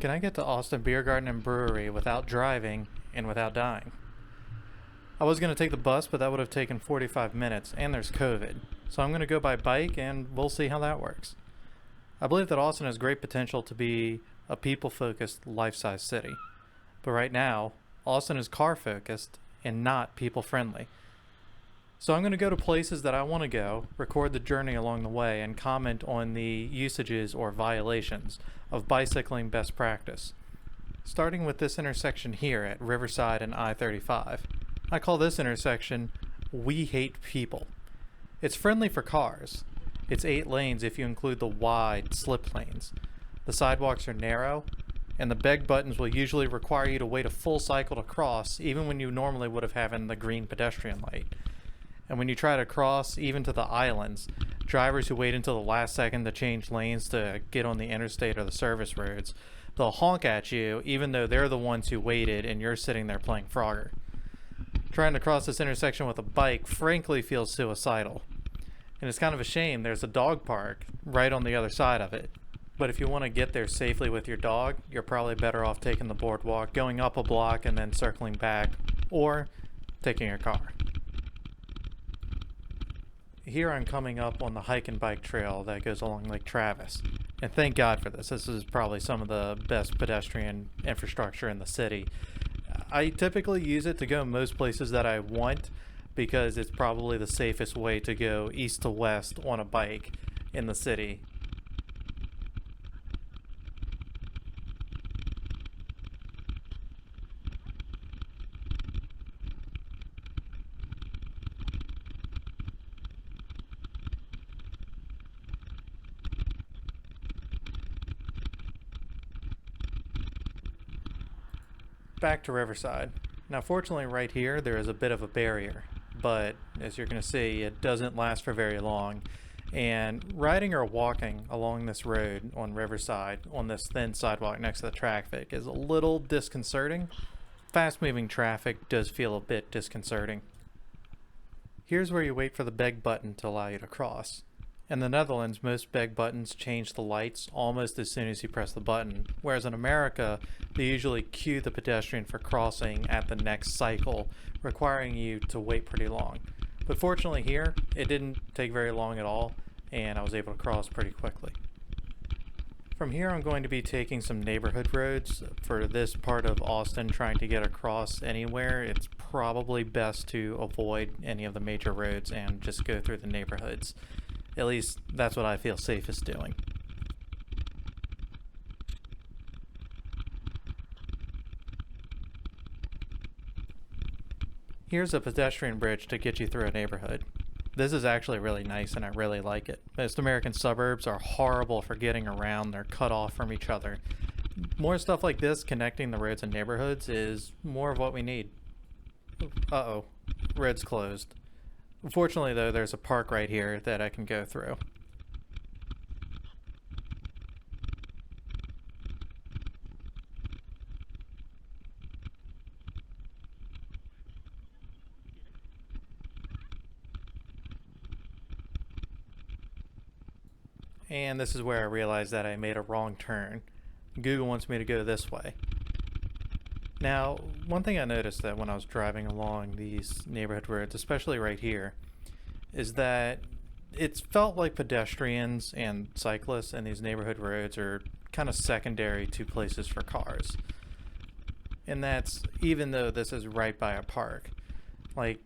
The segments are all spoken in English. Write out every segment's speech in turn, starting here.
Can I get to Austin Beer Garden and Brewery without driving and without dying? I was going to take the bus, but that would have taken 45 minutes, and there's COVID. So I'm going to go by bike, and we'll see how that works. I believe that Austin has great potential to be a people-focused, life-size city. But right now, Austin is car-focused and not people-friendly. So I'm going to go to places that I want to go, record the journey along the way, and comment on the usages or violations of bicycling best practice. Starting with this intersection here at Riverside and I-35. I call this intersection We Hate People. It's friendly for cars. It's 8 lanes if you include the wide slip lanes. The sidewalks are narrow, and the beg buttons will usually require you to wait a full cycle to cross, even when you normally would have had the green pedestrian light. And when you try to cross, even to the islands, drivers who wait until the last second to change lanes to get on the interstate or the service roads, they'll honk at you even though they're the ones who waited and you're sitting there playing Frogger. Trying to cross this intersection with a bike frankly feels suicidal. And it's kind of a shame there's a dog park right on the other side of it. But if you want to get there safely with your dog, you're probably better off taking the boardwalk, going up a block and then circling back, or taking a car. Here I'm coming up on the hike and bike trail that goes along Lake Travis. And thank God for this. This is probably some of the best pedestrian infrastructure in the city. I typically use it to go most places that I want because it's probably the safest way to go east to west on a bike in the city. Back to Riverside. Now fortunately right here there is a bit of a barrier, but as you're going to see it doesn't last for very long, and riding or walking along this road on Riverside on this thin sidewalk next to the traffic is a little disconcerting. Fast moving traffic does feel a bit disconcerting. Here's where you wait for the beg button to allow you to cross. In the Netherlands, most beg buttons change the lights almost as soon as you press the button, whereas in America, they usually cue the pedestrian for crossing at the next cycle, requiring you to wait pretty long. But fortunately here, it didn't take very long at all, and I was able to cross pretty quickly. From here, I'm going to be taking some neighborhood roads. For this part of Austin, trying to get across anywhere, it's probably best to avoid any of the major roads and just go through the neighborhoods. At least, that's what I feel safest doing. Here's a pedestrian bridge to get you through a neighborhood. This is actually really nice and I really like it. Most American suburbs are horrible for getting around. They're cut off from each other. More stuff like this connecting the roads and neighborhoods is more of what we need. Uh-oh. Road's closed. Fortunately, though, there's a park right here that I can go through. And this is where I realized that I made a wrong turn. Google wants me to go this way. Now, one thing I noticed that when I was driving along these neighborhood roads, especially right here, is that it's felt like pedestrians and cyclists in these neighborhood roads are kind of secondary to places for cars. And that's even though this is right by a park. Like,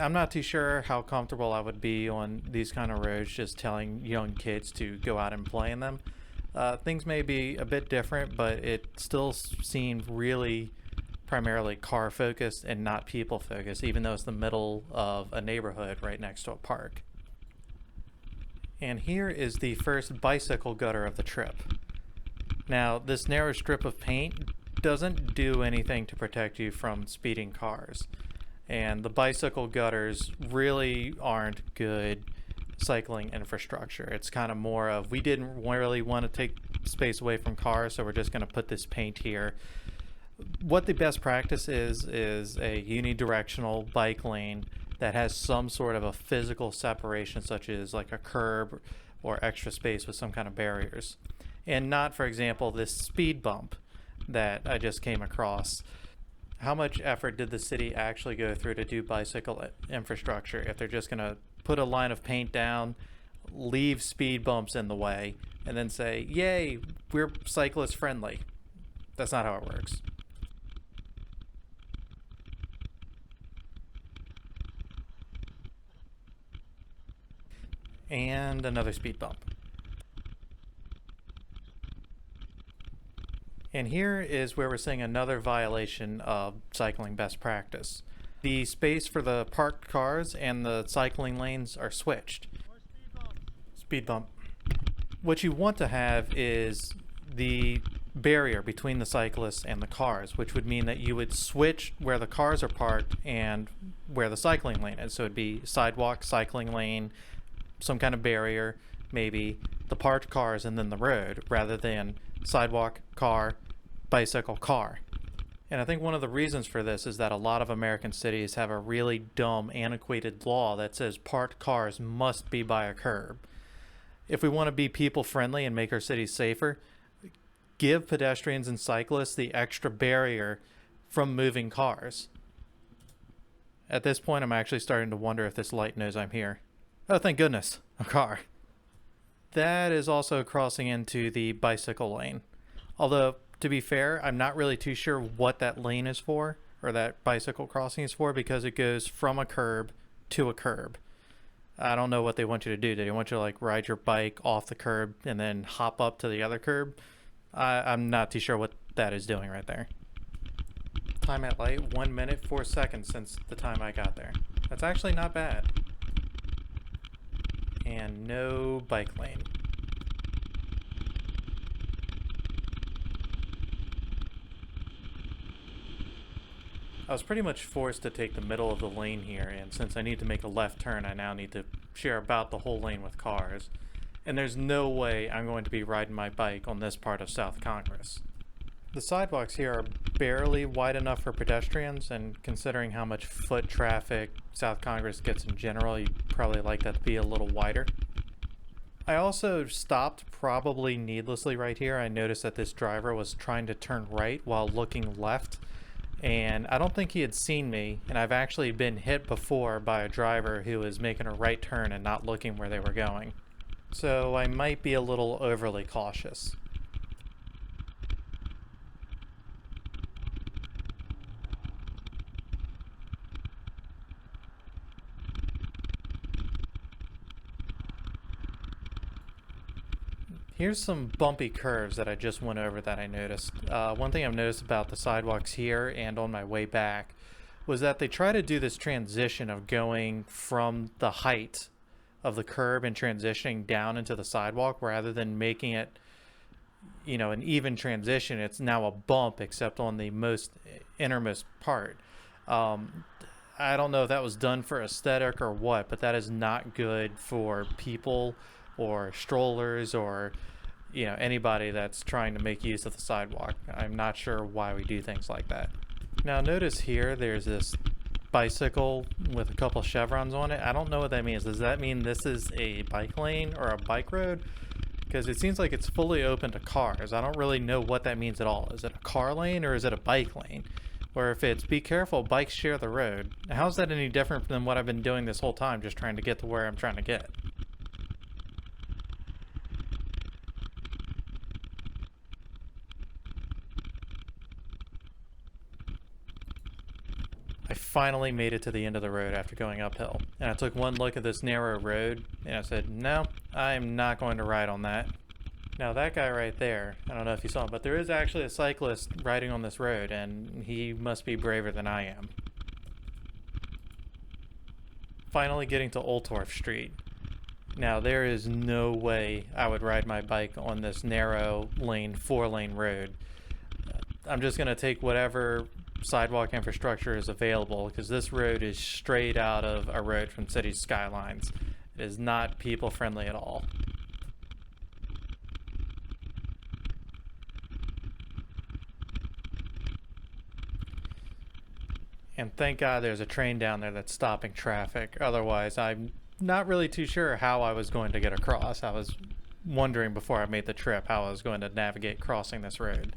I'm not too sure how comfortable I would be on these kind of roads just telling young kids to go out and play in them. Things may be a bit different, but it still seemed really primarily car focused and not people focused, even though it's the middle of a neighborhood right next to a park. And here is the first bicycle gutter of the trip. Now, this narrow strip of paint doesn't do anything to protect you from speeding cars. And the bicycle gutters really aren't good cycling infrastructure. It's kind of more of, we didn't really want to take space away from cars, so we're just going to put this paint here. What the best practice is a unidirectional bike lane that has some sort of a physical separation, such as like a curb or extra space with some kind of barriers. and not, for example, this speed bump that I just came across. How much effort did the city actually go through to do bicycle infrastructure if they're just going to put a line of paint down, leave speed bumps in the way, and then say, yay, we're cyclist friendly? That's not how it works. And another speed bump. And here is where we're seeing another violation of cycling best practice. The space for the parked cars and the cycling lanes are switched. Speed bump. What you want to have is the barrier between the cyclists and the cars, which would mean that you would switch where the cars are parked and where the cycling lane is. So it'd be sidewalk, cycling lane, some kind of barrier, maybe the parked cars and then the road, rather than sidewalk, car, bicycle, car. And I think one of the reasons for this is that a lot of American cities have a really dumb, antiquated law that says parked cars must be by a curb. If we want to be people friendly and make our cities safer, give pedestrians and cyclists the extra barrier from moving cars. At this point, I'm actually starting to wonder if this light knows I'm here. Oh, thank goodness, a car. That is also crossing into the bicycle lane. Although, to be fair, I'm not really too sure what that lane is for, or that bicycle crossing is for, because it goes from a curb to a curb. I don't know what they want you to do. Do they want you to like ride your bike off the curb and then hop up to the other curb? I'm not too sure what that is doing right there. Time at light, 1 minute, 4 seconds since the time I got there. That's actually not bad. And no bike lane. I was pretty much forced to take the middle of the lane here, and since I need to make a left turn, I now need to share about the whole lane with cars. And there's no way I'm going to be riding my bike on this part of South Congress. The sidewalks here are barely wide enough for pedestrians, and considering how much foot traffic South Congress gets in general, you'd probably like that to be a little wider. I also stopped probably needlessly right here. I noticed that this driver was trying to turn right while looking left, and I don't think he had seen me, and I've actually been hit before by a driver who was making a right turn and not looking where they were going. So I might be a little overly cautious. Here's some bumpy curves that I just went over that I noticed. One thing I've noticed about the sidewalks here and on my way back was that they try to do this transition of going from the height of the curb and transitioning down into the sidewalk rather than making it, you know, an even transition. It's now a bump except on the most innermost part. I don't know if that was done for aesthetic or what, but that is not good for people or strollers or, you know, anybody that's trying to make use of the sidewalk. I'm not sure why we do things like that. Now notice here there's this bicycle with a couple chevrons on it. I don't know what that means. Does that mean this is a bike lane or a bike road? Because it seems like it's fully open to cars. I don't really know what that means at all. Is it a car lane or is it a bike lane? Or if it's be careful, bikes share the road. How's that any different than what I've been doing this whole time, just trying to get to where I'm trying to get? I finally made it to the end of the road after going uphill. And I took one look at this narrow road and I said, no, I'm not going to ride on that. Now that guy right there, I don't know if you saw him, but there is actually a cyclist riding on this road and he must be braver than I am. Finally getting to Oltorf Street. Now there is no way I would ride my bike on this narrow lane, 4-lane road. I'm just going to take whatever sidewalk infrastructure is available because this road is straight out of a road from City Skylines. It is not people friendly at all. And thank God there's a train down there that's stopping traffic. Otherwise, I'm not really too sure how I was going to get across. I was wondering before I made the trip how I was going to navigate crossing this road.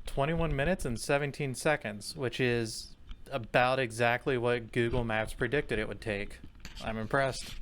"21 minutes and 17 seconds, which is about exactly what Google Maps predicted it would take. I'm impressed.